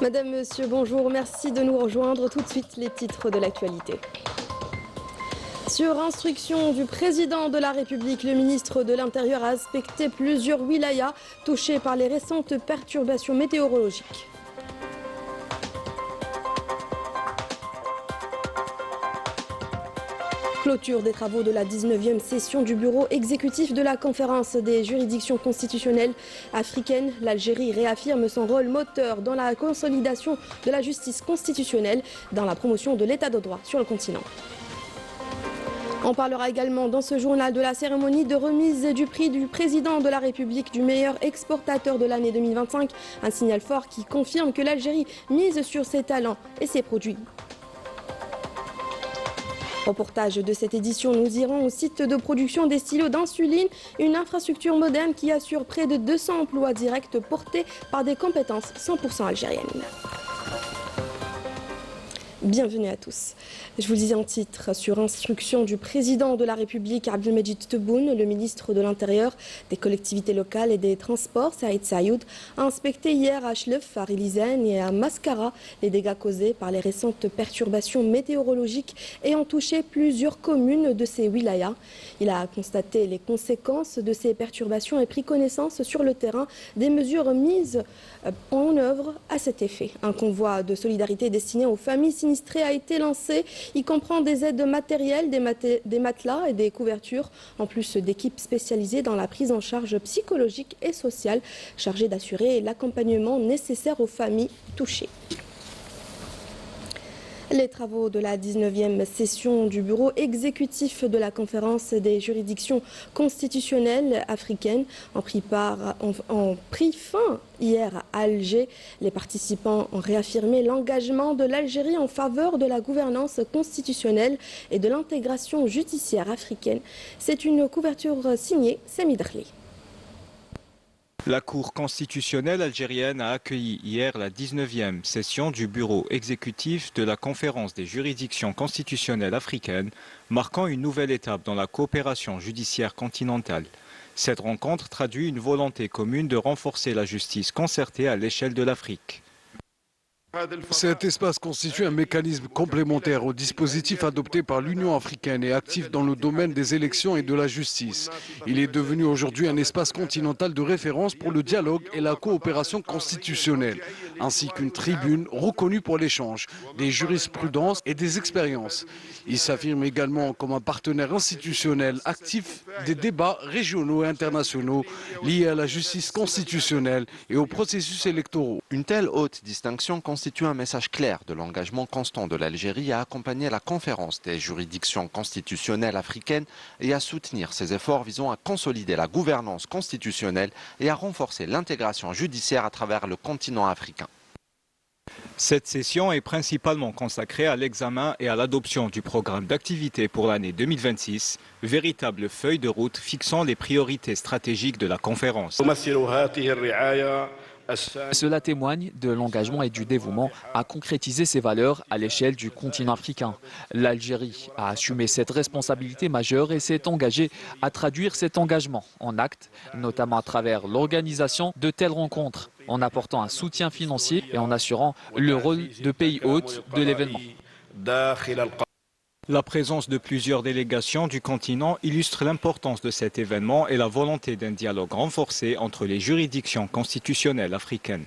Madame, Monsieur, bonjour. Merci de nous rejoindre. Tout de suite, les titres de l'actualité. Sur instruction du président de la République, le ministre de l'Intérieur a inspecté plusieurs wilayas touchés par les récentes perturbations météorologiques. Clôture des travaux de la 19e session du bureau exécutif de la conférence des juridictions constitutionnelles africaines. L'Algérie réaffirme son rôle moteur dans la consolidation de la justice constitutionnelle, dans la promotion de l'état de droit sur le continent. On parlera également dans ce journal de la cérémonie de remise du prix du président de la République du meilleur exportateur de l'année 2025, un signal fort qui confirme que l'Algérie mise sur ses talents et ses produits. Reportage de cette édition, nous irons au site de production des stylos d'insuline, une infrastructure moderne qui assure près de 200 emplois directs portés par des compétences 100% algériennes. Bienvenue à tous. Je vous le disais en titre, sur instruction du président de la République, Abdelmejid Tebboune, le ministre de l'Intérieur, des collectivités locales et des transports, Saïd Saïoud, a inspecté hier à Chlef, à Rilizane et à Mascara les dégâts causés par les récentes perturbations météorologiques ayant touché plusieurs communes de ces wilayas. Il a constaté les conséquences de ces perturbations et pris connaissance sur le terrain des mesures mises en œuvre à cet effet. Un convoi de solidarité destiné aux familles sinistrées a été lancé. Il comprend des aides matérielles, des matelas et des couvertures, en plus d'équipes spécialisées dans la prise en charge psychologique et sociale, chargées d'assurer l'accompagnement nécessaire aux familles touchées. Les travaux de la 19e session du bureau exécutif de la conférence des juridictions constitutionnelles africaines ont pris fin hier à Alger. Les participants ont réaffirmé l'engagement de l'Algérie en faveur de la gouvernance constitutionnelle et de l'intégration judiciaire africaine. C'est une couverture signée Sami Drli. La Cour constitutionnelle algérienne a accueilli hier la 19e session du bureau exécutif de la conférence des juridictions constitutionnelles africaines, marquant une nouvelle étape dans la coopération judiciaire continentale. Cette rencontre traduit une volonté commune de renforcer la justice concertée à l'échelle de l'Afrique. Cet espace constitue un mécanisme complémentaire au dispositif adopté par l'Union africaine et actif dans le domaine des élections et de la justice. Il est devenu aujourd'hui un espace continental de référence pour le dialogue et la coopération constitutionnelle, ainsi qu'une tribune reconnue pour l'échange des jurisprudences et des expériences. Il s'affirme également comme un partenaire institutionnel actif des débats régionaux et internationaux liés à la justice constitutionnelle et aux processus électoraux. Une telle haute distinction constitue un message clair de l'engagement constant de l'Algérie à accompagner la conférence des juridictions constitutionnelles africaines et à soutenir ses efforts visant à consolider la gouvernance constitutionnelle et à renforcer l'intégration judiciaire à travers le continent africain. Cette session est principalement consacrée à l'examen et à l'adoption du programme d'activité pour l'année 2026, véritable feuille de route fixant les priorités stratégiques de la conférence. Cela témoigne de l'engagement et du dévouement à concrétiser ces valeurs à l'échelle du continent africain. L'Algérie a assumé cette responsabilité majeure et s'est engagée à traduire cet engagement en actes, notamment à travers l'organisation de telles rencontres, en apportant un soutien financier et en assurant le rôle de pays hôte de l'événement. La présence de plusieurs délégations du continent illustre l'importance de cet événement et la volonté d'un dialogue renforcé entre les juridictions constitutionnelles africaines.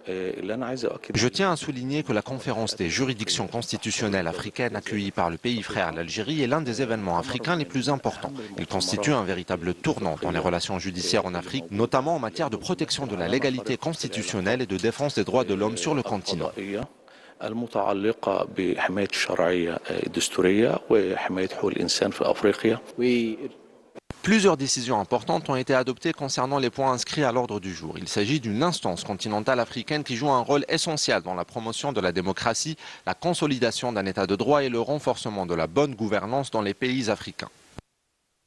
Je tiens à souligner que la conférence des juridictions constitutionnelles africaines accueillie par le pays frère l'Algérie est l'un des événements africains les plus importants. Il constitue un véritable tournant dans les relations judiciaires en Afrique, notamment en matière de protection de la légalité constitutionnelle et de défense des droits de l'homme sur le continent. المتعلقة بحماية الشرعية الدستورية وحماية حقوق الإنسان في أفريقيا. Plusieurs décisions importantes ont été adoptées concernant les points inscrits à l'ordre du jour. Il s'agit d'une instance continentale africaine qui joue un rôle essentiel dans la promotion de la démocratie, la consolidation d'un état de droit et le renforcement de la bonne gouvernance dans les pays africains.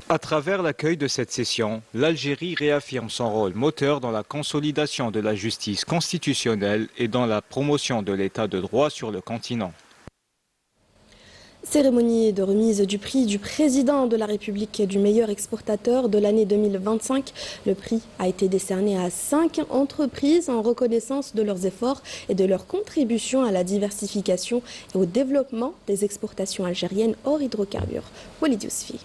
À travers l'accueil de cette session, l'Algérie réaffirme son rôle moteur dans la consolidation de la justice constitutionnelle et dans la promotion de l'état de droit sur le continent. Cérémonie de remise du prix du président de la République du meilleur exportateur de l'année 2025. Le prix a été décerné à 5 entreprises en reconnaissance de leurs efforts et de leur contribution à la diversification et au développement des exportations algériennes hors hydrocarbures. Walid Yousfi.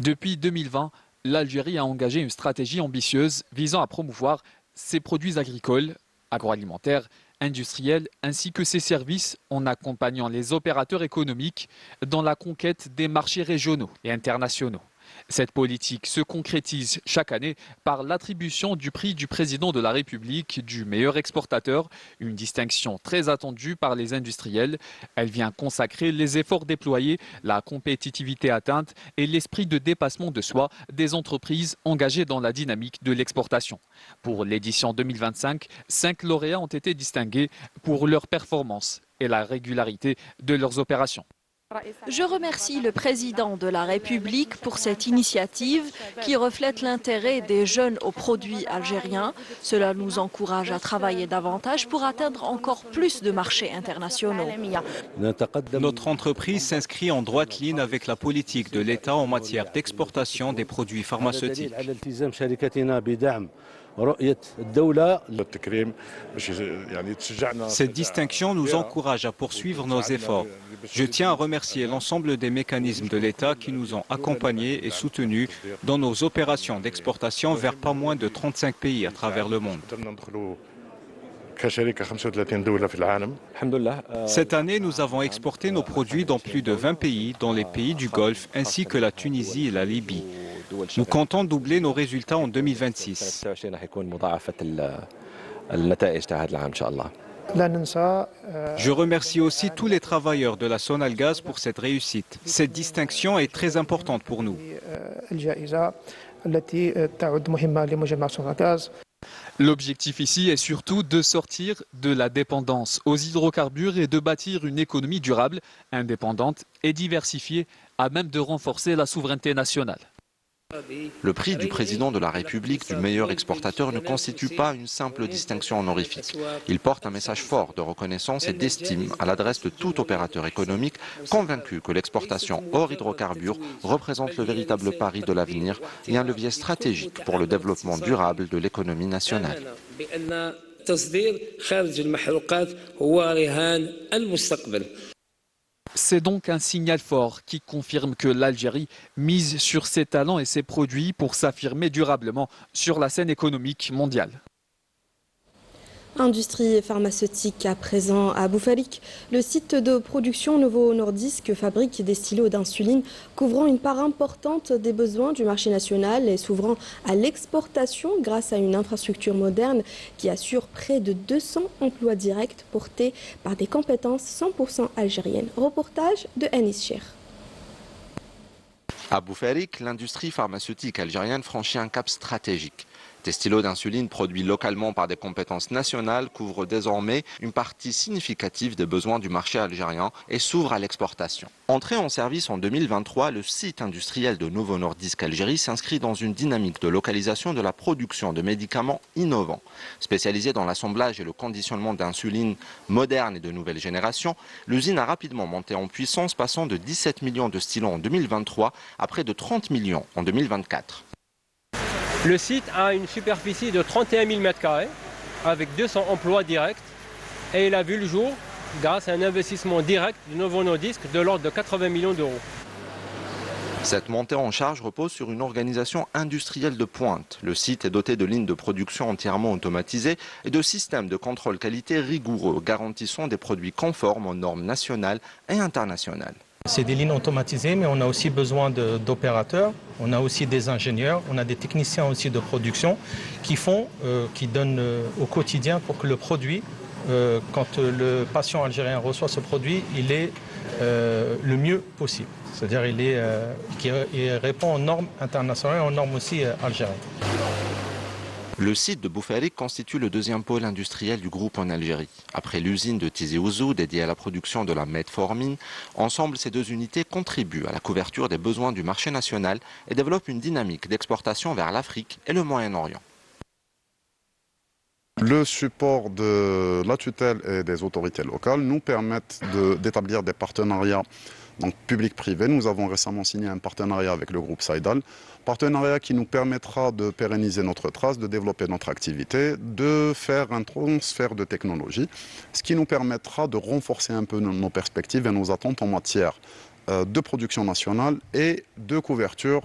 Depuis 2020, l'Algérie a engagé une stratégie ambitieuse visant à promouvoir ses produits agricoles, agroalimentaires, industriels ainsi que ses services en accompagnant les opérateurs économiques dans la conquête des marchés régionaux et internationaux. Cette politique se concrétise chaque année par l'attribution du prix du président de la République du meilleur exportateur, une distinction très attendue par les industriels. Elle vient consacrer les efforts déployés, la compétitivité atteinte et l'esprit de dépassement de soi des entreprises engagées dans la dynamique de l'exportation. Pour l'édition 2025, 5 lauréats ont été distingués pour leur performance et la régularité de leurs opérations. Je remercie le président de la République pour cette initiative qui reflète l'intérêt des jeunes aux produits algériens. Cela nous encourage à travailler davantage pour atteindre encore plus de marchés internationaux. Notre entreprise s'inscrit en droite ligne avec la politique de l'État en matière d'exportation des produits pharmaceutiques. Cette distinction nous encourage à poursuivre nos efforts. Je tiens à remercier l'ensemble des mécanismes de l'État qui nous ont accompagnés et soutenus dans nos opérations d'exportation vers pas moins de 35 pays à travers le monde. Cette année, nous avons exporté nos produits dans plus de 20 pays, dont les pays du Golfe, ainsi que la Tunisie et la Libye. Nous comptons doubler nos résultats en 2026. Je remercie aussi tous les travailleurs de la Sonalgaz pour cette réussite. Cette distinction est très importante pour nous. L'objectif ici est surtout de sortir de la dépendance aux hydrocarbures et de bâtir une économie durable, indépendante et diversifiée, à même de renforcer la souveraineté nationale. Le prix du président de la République du meilleur exportateur ne constitue pas une simple distinction honorifique. Il porte un message fort de reconnaissance et d'estime à l'adresse de tout opérateur économique convaincu que l'exportation hors hydrocarbures représente le véritable pari de l'avenir et un levier stratégique pour le développement durable de l'économie nationale. C'est donc un signal fort qui confirme que l'Algérie mise sur ses talents et ses produits pour s'affirmer durablement sur la scène économique mondiale. Industrie pharmaceutique à présent à Boufalik. Le site de production Novo Nordisk fabrique des stylos d'insuline couvrant une part importante des besoins du marché national et s'ouvrant à l'exportation grâce à une infrastructure moderne qui assure près de 200 emplois directs portés par des compétences 100% algériennes. Reportage de Anis Cher. À Boufalik, l'industrie pharmaceutique algérienne franchit un cap stratégique. Des stylos d'insuline produits localement par des compétences nationales couvrent désormais une partie significative des besoins du marché algérien et s'ouvrent à l'exportation. Entré en service en 2023, le site industriel de Novo Nordisk Algérie s'inscrit dans une dynamique de localisation de la production de médicaments innovants. Spécialisée dans l'assemblage et le conditionnement d'insuline moderne et de nouvelle génération, l'usine a rapidement monté en puissance, passant de 17 millions de stylos en 2023 à près de 30 millions en 2024. Le site a une superficie de 31 000 m² avec 200 emplois directs et il a vu le jour grâce à un investissement direct du Novo Nordisk de l'ordre de 80 millions d'euros. Cette montée en charge repose sur une organisation industrielle de pointe. Le site est doté de lignes de production entièrement automatisées et de systèmes de contrôle qualité rigoureux, garantissant des produits conformes aux normes nationales et internationales. C'est des lignes automatisées, mais on a aussi besoin d'opérateurs, on a aussi des ingénieurs, on a des techniciens aussi de production qui donnent au quotidien pour que le produit, quand le patient algérien reçoit ce produit, il est le mieux possible. C'est-à-dire qu'il répond aux normes internationales et aux normes aussi algériennes. Le site de Boufalik constitue le deuxième pôle industriel du groupe en Algérie. Après l'usine de Tizi Ouzou dédiée à la production de la metformine, ensemble ces deux unités contribuent à la couverture des besoins du marché national et développent une dynamique d'exportation vers l'Afrique et le Moyen-Orient. Le support de la tutelle et des autorités locales nous permettent d'établir des partenariats donc public-privé. Nous avons récemment signé un partenariat avec le groupe Saïdal, partenariat qui nous permettra de pérenniser notre trace, de développer notre activité, de faire un transfert de technologie, ce qui nous permettra de renforcer un peu nos perspectives et nos attentes en matière de production nationale et de couverture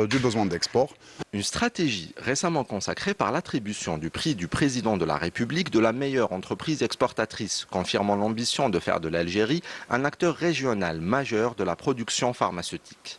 du besoin d'export. Une stratégie récemment consacrée par l'attribution du prix du président de la République de la meilleure entreprise exportatrice, confirmant l'ambition de faire de l'Algérie un acteur régional majeur de la production pharmaceutique.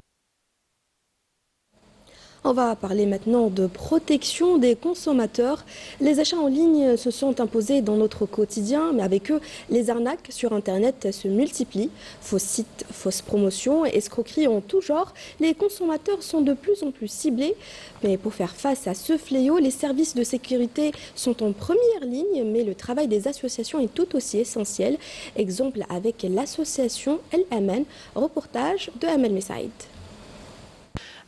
On va parler maintenant de protection des consommateurs. Les achats en ligne se sont imposés dans notre quotidien, mais avec eux, les arnaques sur Internet se multiplient. Faux sites, fausses promotions, escroqueries en tout genre. Les consommateurs sont de plus en plus ciblés. Mais pour faire face à ce fléau, les services de sécurité sont en première ligne, mais le travail des associations est tout aussi essentiel. Exemple avec l'association El Amen, reportage de Amel Messaïd.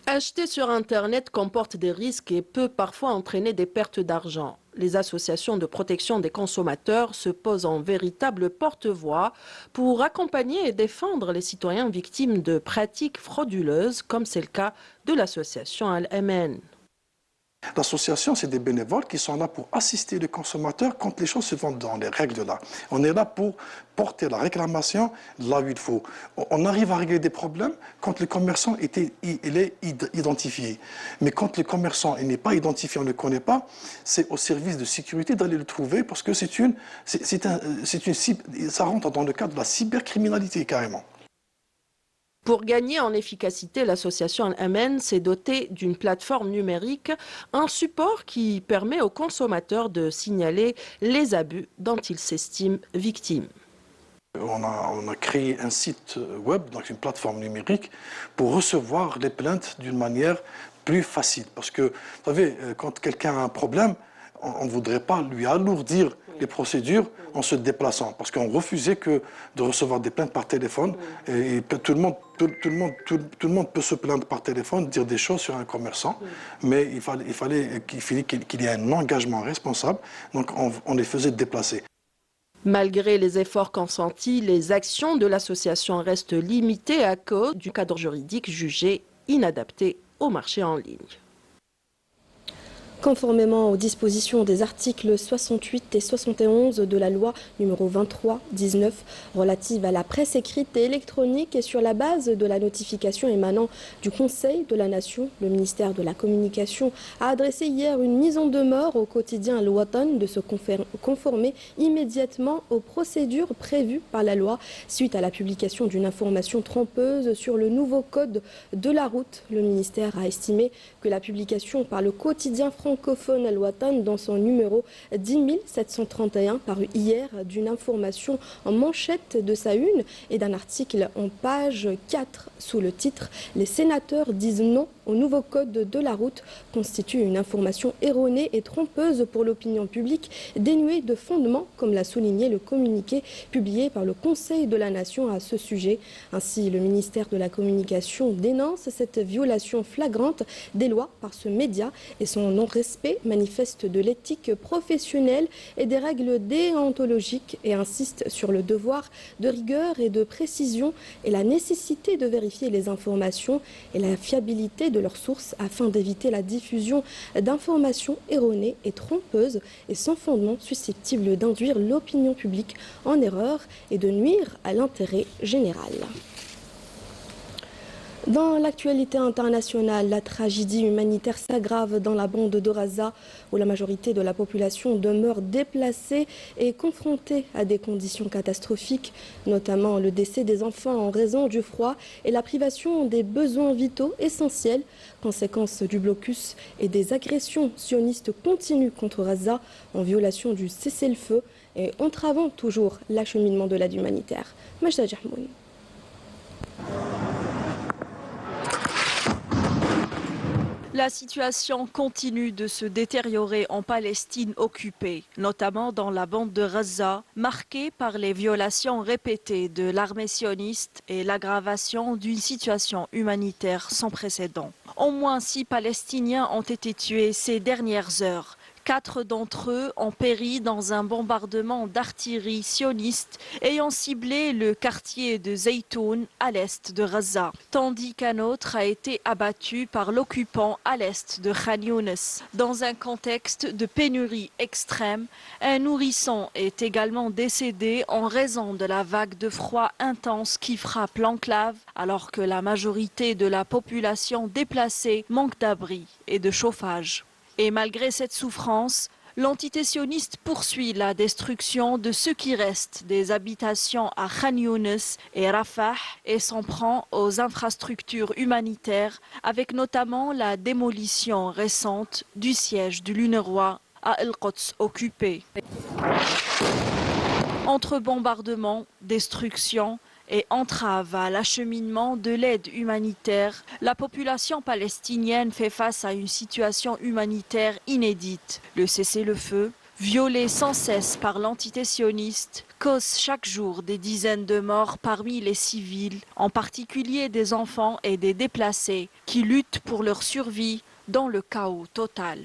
Acheter sur Internet comporte des risques et peut parfois entraîner des pertes d'argent. Les associations de protection des consommateurs se posent en véritable porte-voix pour accompagner et défendre les citoyens victimes de pratiques frauduleuses, comme c'est le cas de l'association Al-Amen. L'association, c'est des bénévoles qui sont là pour assister les consommateurs quand les choses se font dans les règles de l'art. On est là pour porter la réclamation là où il faut. On arrive à régler des problèmes quand le commerçant est identifié. Mais quand le commerçant n'est pas identifié, on ne le connaît pas, c'est au service de sécurité d'aller le trouver parce que ça rentre dans le cadre de la cybercriminalité carrément. Pour gagner en efficacité, l'association Al-Amen s'est dotée d'une plateforme numérique, un support qui permet aux consommateurs de signaler les abus dont ils s'estiment victimes. On a créé un site web, donc une plateforme numérique, pour recevoir les plaintes d'une manière plus facile. Parce que, vous savez, quand quelqu'un a un problème, on ne voudrait pas lui alourdir les procédures en se déplaçant. Parce qu'on refusait de recevoir des plaintes par téléphone. Et tout le monde peut se plaindre par téléphone, dire des choses sur un commerçant. Mais il fallait qu'il y ait un engagement responsable. Donc on les faisait déplacer. Malgré les efforts consentis, les actions de l'association restent limitées à cause du cadre juridique jugé inadapté au marché en ligne. Conformément aux dispositions des articles 68 et 71 de la loi numéro 23/19 relative à la presse écrite et électronique et sur la base de la notification émanant du Conseil de la Nation, le ministère de la Communication a adressé hier une mise en demeure au quotidien Al Watan de se conformer immédiatement aux procédures prévues par la loi suite à la publication d'une information trompeuse sur le nouveau code de la route. Le ministère a estimé que la publication par le quotidien francophone Al Watan dans son numéro 10731 paru hier d'une information en manchette de sa une et d'un article en page 4 sous le titre « Les sénateurs disent non au nouveau code de la route » constitue une information erronée et trompeuse pour l'opinion publique dénuée de fondement, comme l'a souligné le communiqué publié par le Conseil de la Nation à ce sujet. Ainsi, le ministère de la Communication dénonce cette violation flagrante des lois par ce média et son non-respect manifeste de l'éthique professionnelle et des règles déontologiques et insiste sur le devoir de rigueur et de précision et la nécessité de vérifier les informations et la fiabilité de leurs sources afin d'éviter la diffusion d'informations erronées et trompeuses et sans fondement susceptibles d'induire l'opinion publique en erreur et de nuire à l'intérêt général. Dans l'actualité internationale, la tragédie humanitaire s'aggrave dans la bande de Gaza, où la majorité de la population demeure déplacée et confrontée à des conditions catastrophiques, notamment le décès des enfants en raison du froid et la privation des besoins vitaux essentiels, conséquence du blocus et des agressions sionistes continues contre Gaza en violation du cessez-le-feu et entravant toujours l'acheminement de l'aide humanitaire. Majda Jahmouni. La situation continue de se détériorer en Palestine occupée, notamment dans la bande de Gaza, marquée par les violations répétées de l'armée sioniste et l'aggravation d'une situation humanitaire sans précédent. Au moins 6 Palestiniens ont été tués ces dernières heures. 4 d'entre eux ont péri dans un bombardement d'artillerie sioniste ayant ciblé le quartier de Zeytoun à l'est de Gaza, tandis qu'un autre a été abattu par l'occupant à l'est de Khan Younes. Dans un contexte de pénurie extrême, un nourrisson est également décédé en raison de la vague de froid intense qui frappe l'enclave, alors que la majorité de la population déplacée manque d'abri et de chauffage. Et malgré cette souffrance, l'entité sioniste poursuit la destruction de ce qui reste des habitations à Khan Younes et Rafah et s'en prend aux infrastructures humanitaires, avec notamment la démolition récente du siège de l'UNRWA à El-Quds occupé. Entre bombardements, destruction et entrave à l'acheminement de l'aide humanitaire, la population palestinienne fait face à une situation humanitaire inédite. Le cessez-le-feu, violé sans cesse par l'entité sioniste, cause chaque jour des dizaines de morts parmi les civils, en particulier des enfants et des déplacés, qui luttent pour leur survie dans le chaos total.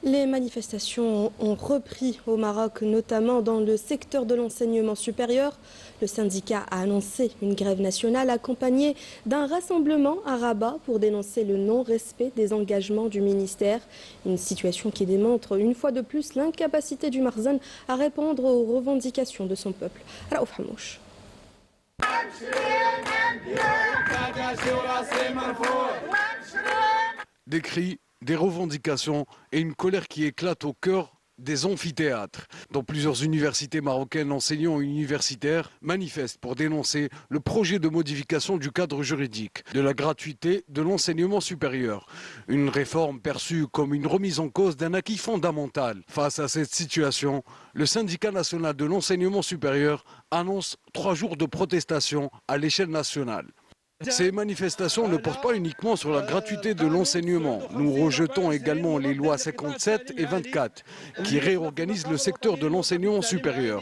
Les manifestations ont repris au Maroc, notamment dans le secteur de l'enseignement supérieur. Le syndicat a annoncé une grève nationale accompagnée d'un rassemblement à Rabat pour dénoncer le non-respect des engagements du ministère. Une situation qui démontre une fois de plus l'incapacité du Marzan à répondre aux revendications de son peuple. Raouf Hamouch. Des cris, des revendications et une colère qui éclate au cœur des amphithéâtres. Dans plusieurs universités marocaines, enseignants et universitaires manifestent pour dénoncer le projet de modification du cadre juridique de la gratuité de l'enseignement supérieur. Une réforme perçue comme une remise en cause d'un acquis fondamental. Face à cette situation, le syndicat national de l'enseignement supérieur annonce 3 jours de protestation à l'échelle nationale. Ces manifestations ne portent pas uniquement sur la gratuité de l'enseignement. Nous rejetons également les lois 57 et 24 qui réorganisent le secteur de l'enseignement supérieur.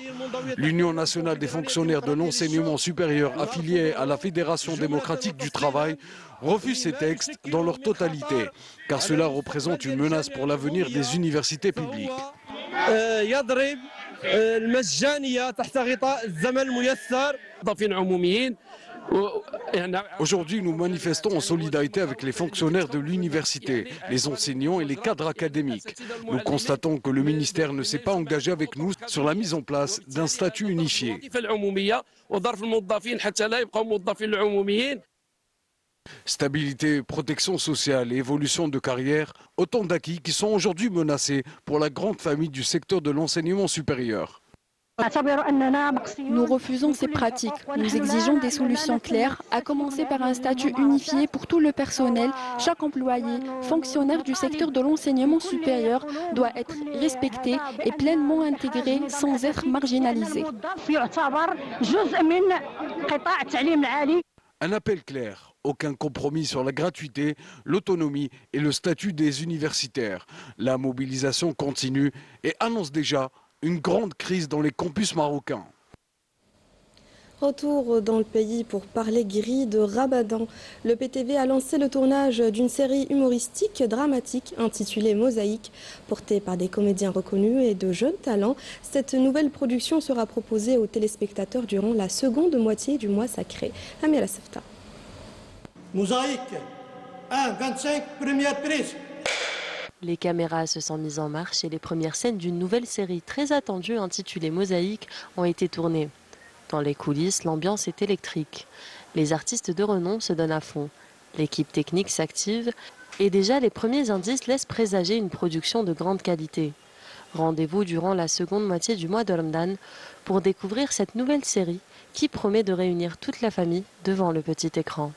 L'Union nationale des fonctionnaires de l'enseignement supérieur affiliée à la Fédération démocratique du travail refuse ces textes dans leur totalité, car cela représente une menace pour l'avenir des universités publiques. Aujourd'hui, nous manifestons en solidarité avec les fonctionnaires de l'université, les enseignants et les cadres académiques. Nous constatons que le ministère ne s'est pas engagé avec nous sur la mise en place d'un statut unifié. Stabilité, protection sociale et évolution de carrière, autant d'acquis qui sont aujourd'hui menacés pour la grande famille du secteur de l'enseignement supérieur. Nous refusons ces pratiques. Nous exigeons des solutions claires, à commencer par un statut unifié pour tout le personnel. Chaque employé, fonctionnaire du secteur de l'enseignement supérieur doit être respecté et pleinement intégré sans être marginalisé. Un appel clair, aucun compromis sur la gratuité, l'autonomie et le statut des universitaires. La mobilisation continue et annonce déjà une grande crise dans les campus marocains. Retour dans le pays pour parler gris de Ramadan. Le PTV a lancé le tournage d'une série humoristique dramatique intitulée Mosaïque, portée par des comédiens reconnus et de jeunes talents. Cette nouvelle production sera proposée aux téléspectateurs durant la seconde moitié du mois sacré. Amira Sefta. Mosaïque, 1-25, première prise. Les caméras se sont mises en marche et les premières scènes d'une nouvelle série très attendue intitulée Mosaïque ont été tournées. Dans les coulisses, l'ambiance est électrique. Les artistes de renom se donnent à fond. L'équipe technique s'active et déjà les premiers indices laissent présager une production de grande qualité. Rendez-vous durant la seconde moitié du mois de Ramadan pour découvrir cette nouvelle série qui promet de réunir toute la famille devant le petit écran.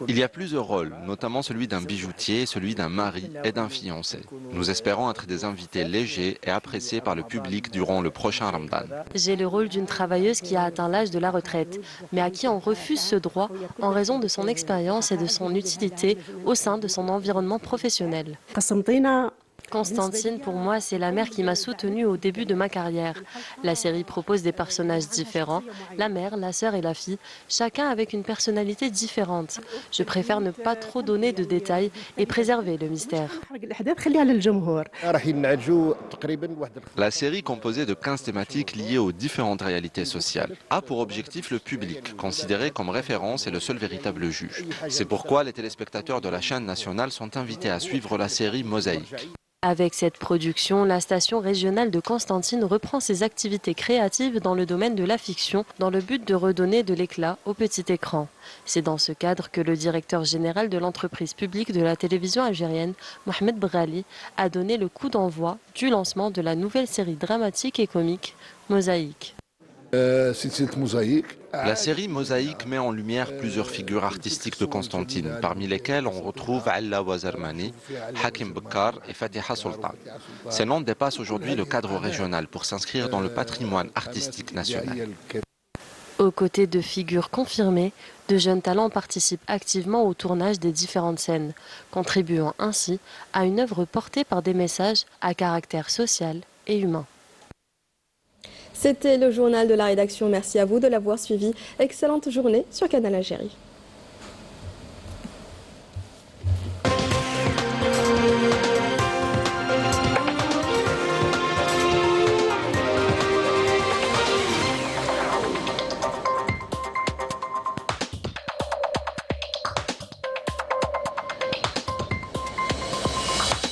Il y a plusieurs rôles, notamment celui d'un bijoutier, celui d'un mari et d'un fiancé. Nous espérons être des invités légers et appréciés par le public durant le prochain Ramadan. J'ai le rôle d'une travailleuse qui a atteint l'âge de la retraite, mais à qui on refuse ce droit en raison de son expérience et de son utilité au sein de son environnement professionnel. Constantine, pour moi, c'est la mère qui m'a soutenue au début de ma carrière. La série propose des personnages différents, la mère, la sœur et la fille, chacun avec une personnalité différente. Je préfère ne pas trop donner de détails et préserver le mystère. La série, composée de 15 thématiques liées aux différentes réalités sociales, a pour objectif le public, considéré comme référence et le seul véritable juge. C'est pourquoi les téléspectateurs de la chaîne nationale sont invités à suivre la série Mosaïque. Avec cette production, la station régionale de Constantine reprend ses activités créatives dans le domaine de la fiction dans le but de redonner de l'éclat au petit écran. C'est dans ce cadre que le directeur général de l'entreprise publique de la télévision algérienne, Mohamed Brali, a donné le coup d'envoi du lancement de la nouvelle série dramatique et comique Mosaïque. La série Mosaïque met en lumière plusieurs figures artistiques de Constantine, parmi lesquelles on retrouve Alla Wazarmani, Hakim Bekkar et Fatiha Sultan. Ces noms dépassent aujourd'hui le cadre régional pour s'inscrire dans le patrimoine artistique national. Aux côtés de figures confirmées, de jeunes talents participent activement au tournage des différentes scènes, contribuant ainsi à une œuvre portée par des messages à caractère social et humain. C'était le journal de la rédaction. Merci à vous de l'avoir suivi. Excellente journée sur Canal Algérie.